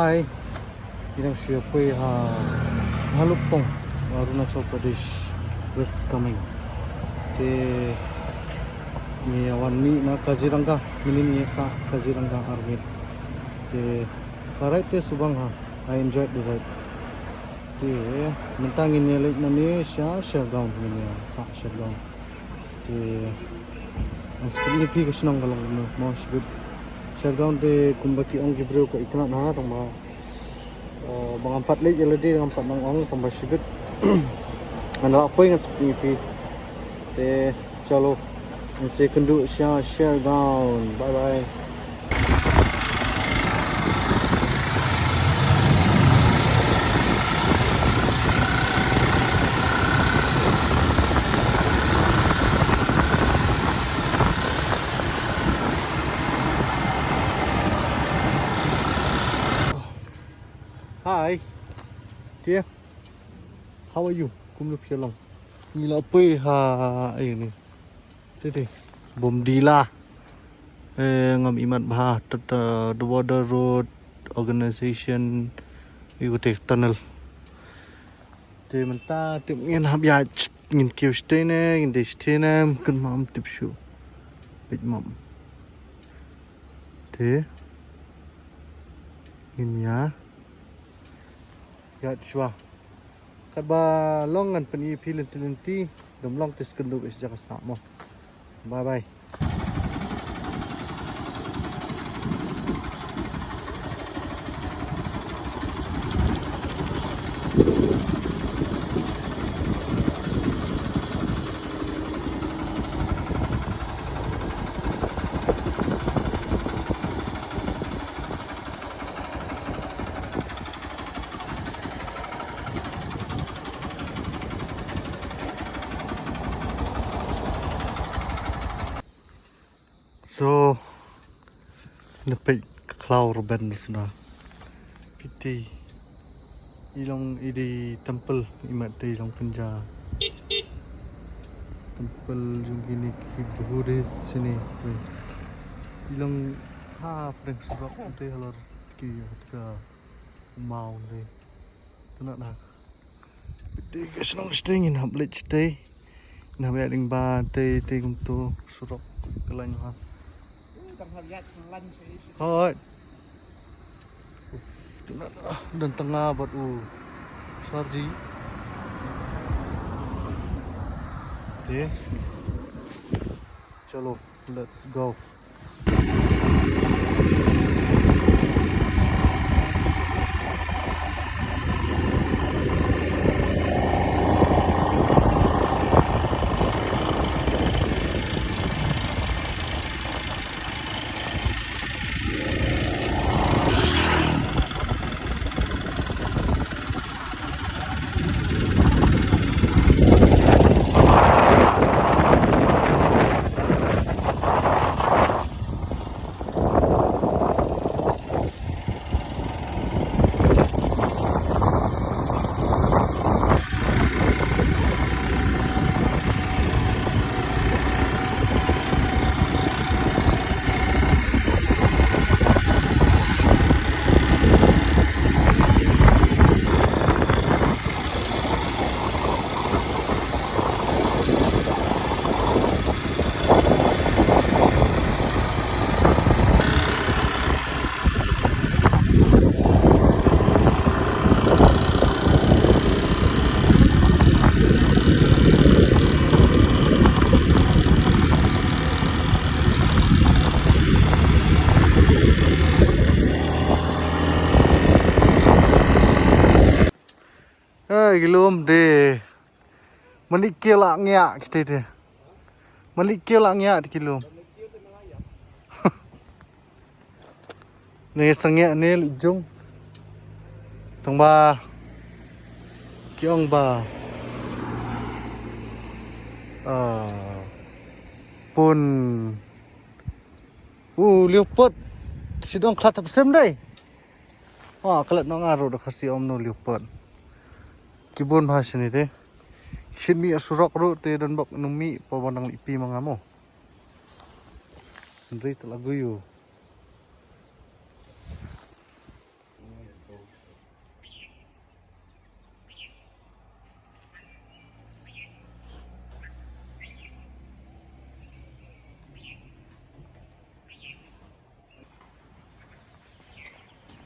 Hai, inang siapa Halupong, Arunachal Pradesh, West coming. Ni awan mi na Kaziranga, minin ni sa Kaziranga Army. Ride subang I enjoyed the ride. Mentang ini late na ni Shergown ni sa Shergown. Ang speed ni pi kasi nang galong mo speed. Shergown kumbaki ang gibrew ko ikna na tong mga empat late yala di ang empat nang ang tambah speed. Ano apa yang speed ni pi. Chalo. Ang second do Shergown. Bye bye. Hi, dear. How are you? Kum lu pia long. Mila pe ini. Tede. Bom dila. Ngam imat bah the Border Road Organization you take tunnel. Te menta te ngin hab ya ngin kiu stene ngin de stene kun mam tip shu. Big mom. Te ngin ya. Ya chwa kadba longan pani pilenti dom long tis kendu is jaka samo. Bye bye. So, nepek cloud band sudah. Piti, ilong idi temple imat te ilong penja. Temple yung gini Buddhist sini. Ilong preng surak te halor ki ka mau te. Tunak nak. Piti kesenang stringin hablet stay. Nah beling ba te kumtu surak kelanya. Thôi dan tengah buat sarji chalo let's go. Gilum de menikila ngya kita de menikila ngya di gilum ne sangya ne lijung tongba kiong ba pun liupot sidong klatap sem dai kalat nong aro dah kasih om no liupot kibun bahasa ni deh. Sini asurok ru te dan bak numi pawandang ipi mangamo. Andri telagu yu.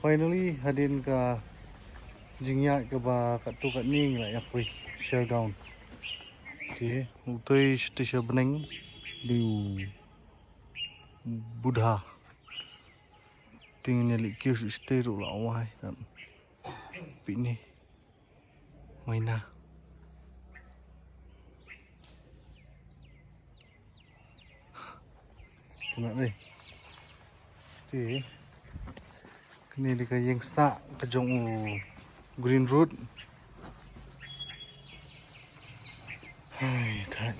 finally hadin ka jingya ke ba kat tu kat ning la yak pui share down ti utoi stisha beneng du Buddha tingnya li kius stay ru la wai kan pini maina kena ni ti kini di ka yang sa ka jong green road hai tak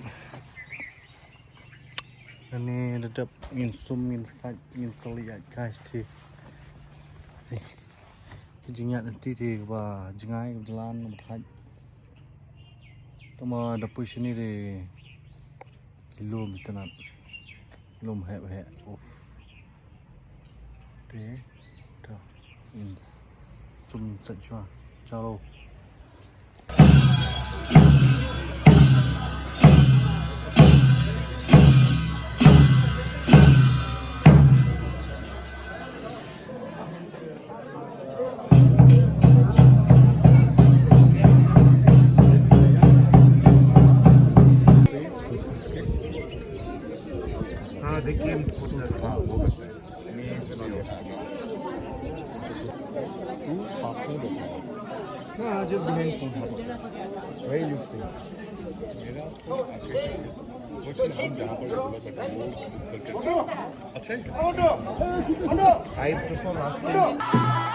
ini dedap ngin sum ngin saj ngin seliat guys ti kijingnya nanti ti ba jingai jalan berhad tama dapur sini di kilo bitanan lum he oh ti dah ngin sum ngin saj jua chalo they came to put that car over there. Two password. No, just behind phone. Where you stay? मेरा कुछ नहीं हम जहाँ पर रेगुलर करते हैं वो करके अच्छा है I prefer last time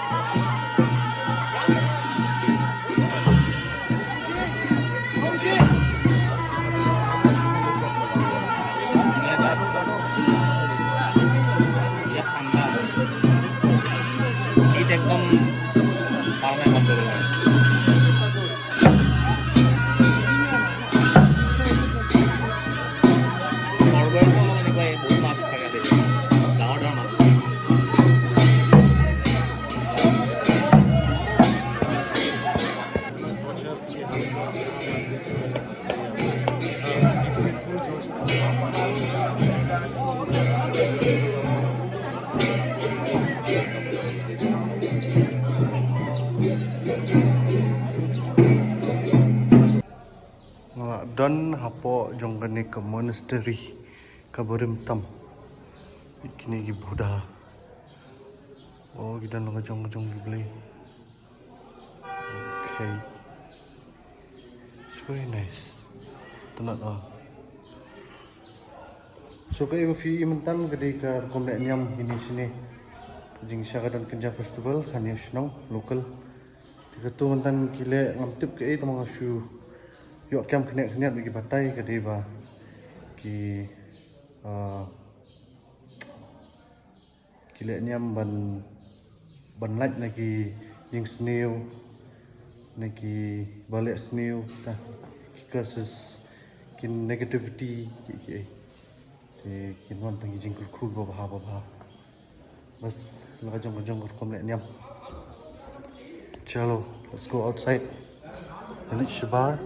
एकदम पालना मत करो नॉर्मल तो मैंने कोई बहुत मार्क्स लगा दे down down dan hapo jongkane ke monastery ke Berimtam kini gi Buddha oh kita ngajong beli okay it's very nice tenat so ke ibu fi mentan gede ke komplek nyam ini sini jing syagadan Kenja festival kan ya senang lokal tu mentan kile ngamtip ke itu mengasyu yuk kem kena bagi batai ke deba ki kile nyam ban laj lagi yang snew lagi balik snew ta kasus kin negativity ki kin wan tangi jingkul kul ba bas lajong kom lek nyam chalo let's go outside and it's bar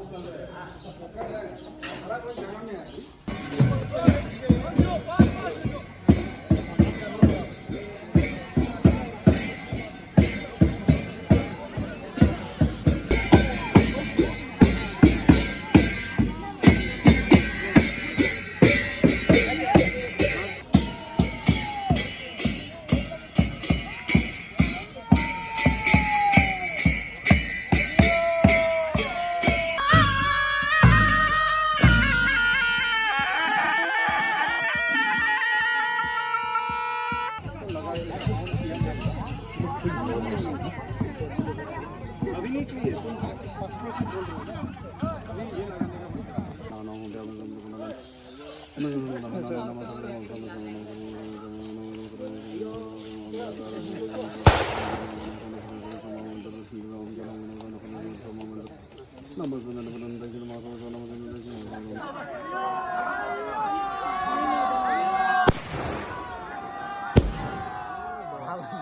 अभी नहीं चाहिए तुम फर्स्ट में से बोल रहे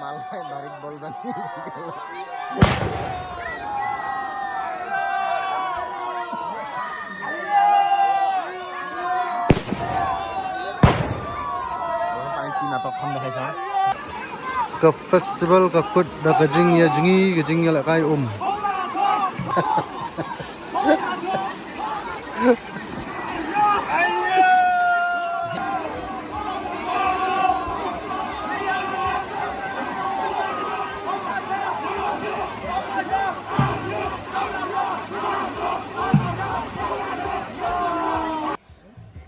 मालगाय बारीक बॉल बनी ke festival ke kut da ke jing ya jingi ke jing ya la kai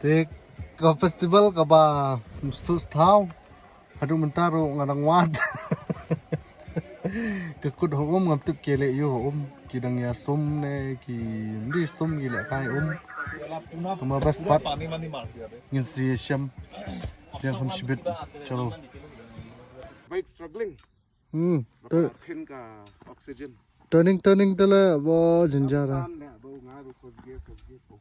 Te ke festival ke ba mstu stau adu mentaro ngadang wad ke kut hom ngam tip kele yo kidang ya sum ne ki ndi sum ki la kai tuma best part ngin si sham yang ham shibit chalo Bike struggling. to Thin ka oxygen. turning tala bo jinjara Tan ne bo nga ru khos ge ko.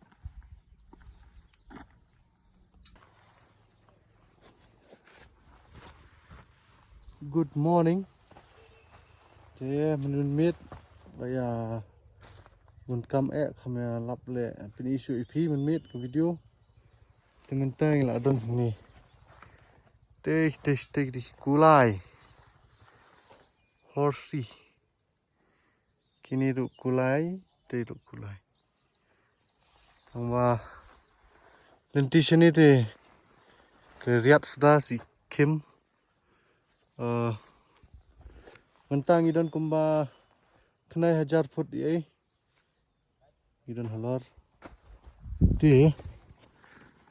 good morning te mình mít bây giờ mình cầm kamera lắp lệ pin issue ip mình mít cái video thì mình tay là đơn nè te đi kulai horsey kini du kulai te du kulai và lên tí này thì cái riat da si kim mentang idan kumba kenai 1000 foot di idan halor di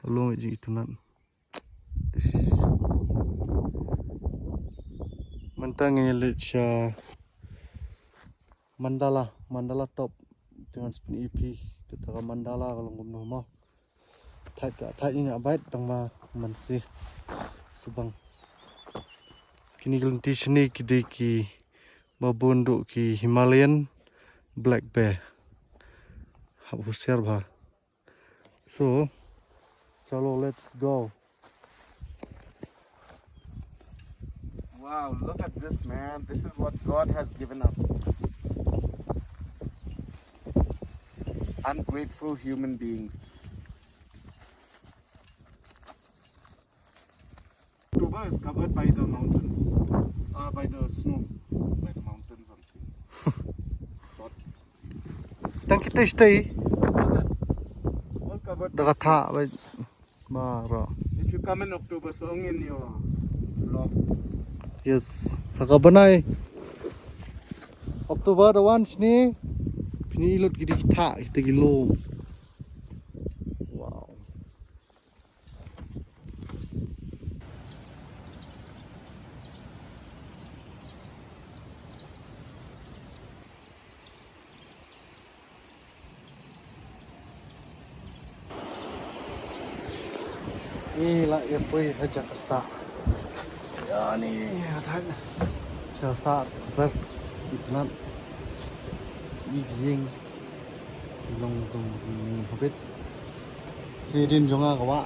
along ji itunan mentang ini lihat mandala top dengan spin EP kita mandala kalau ngomong mau thai ini abad tang masih subang kini gelinti sini ki babunduk ki Himalayan black bear hab husiar bha so chalo let's go. Wow, look at this, man. This is what God has given us. Ungrateful human beings. October is covered by the mountains, by the snow, by the mountains on sea. Tang kita stay All covered. by daga tha snow. ba If you come in October, song in your vlog. yes haka banai October the one sini pini ilut gidi tha kita gilo wow lah ya pui aja kesa ya ni ada kesa bas itunan iging long tong ni hobit din jonga kawa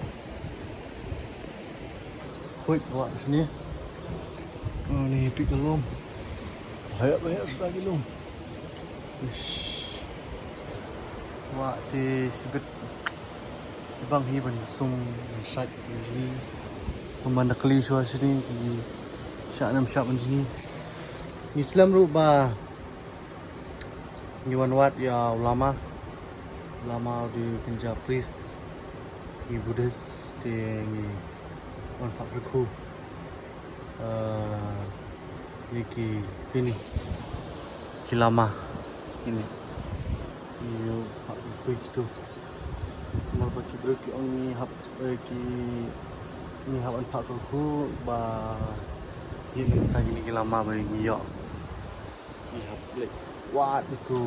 koi kawa sini oh ni pikalom banyak sudah gilom wa ti sibit bang hi ban sung sat ni teman nakli shwa sini ki syanam syak sini Islam ru ba nyuan wat ya ulama di Punjab priest ki Buddhist di on pak ku ki ini ki lama ini yo pak ku itu mal baki bro ki ong ni hap ki ni hap an pak ku ba ini ta gini ki lama ba ni yo ni hap lek wat itu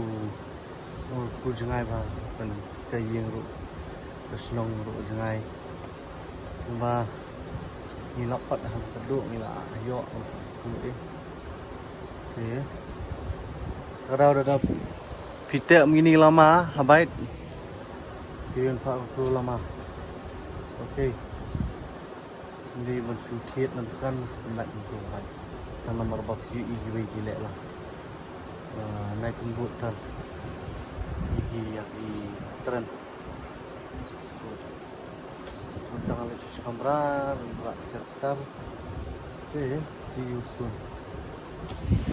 oh ku jangai ba kan kayeng ru senong ru jangai ba ni lapat han keduk ni lah yo ku okey kalau dah pita begini lama habaib kian pak ku lama okey ini mensuciat nantikan sebenarnya itu kan tanam berbaki iwi gilek lah naik pembuatan ini yang di tren untuk alih susu kamera berat kertas okay see you soon.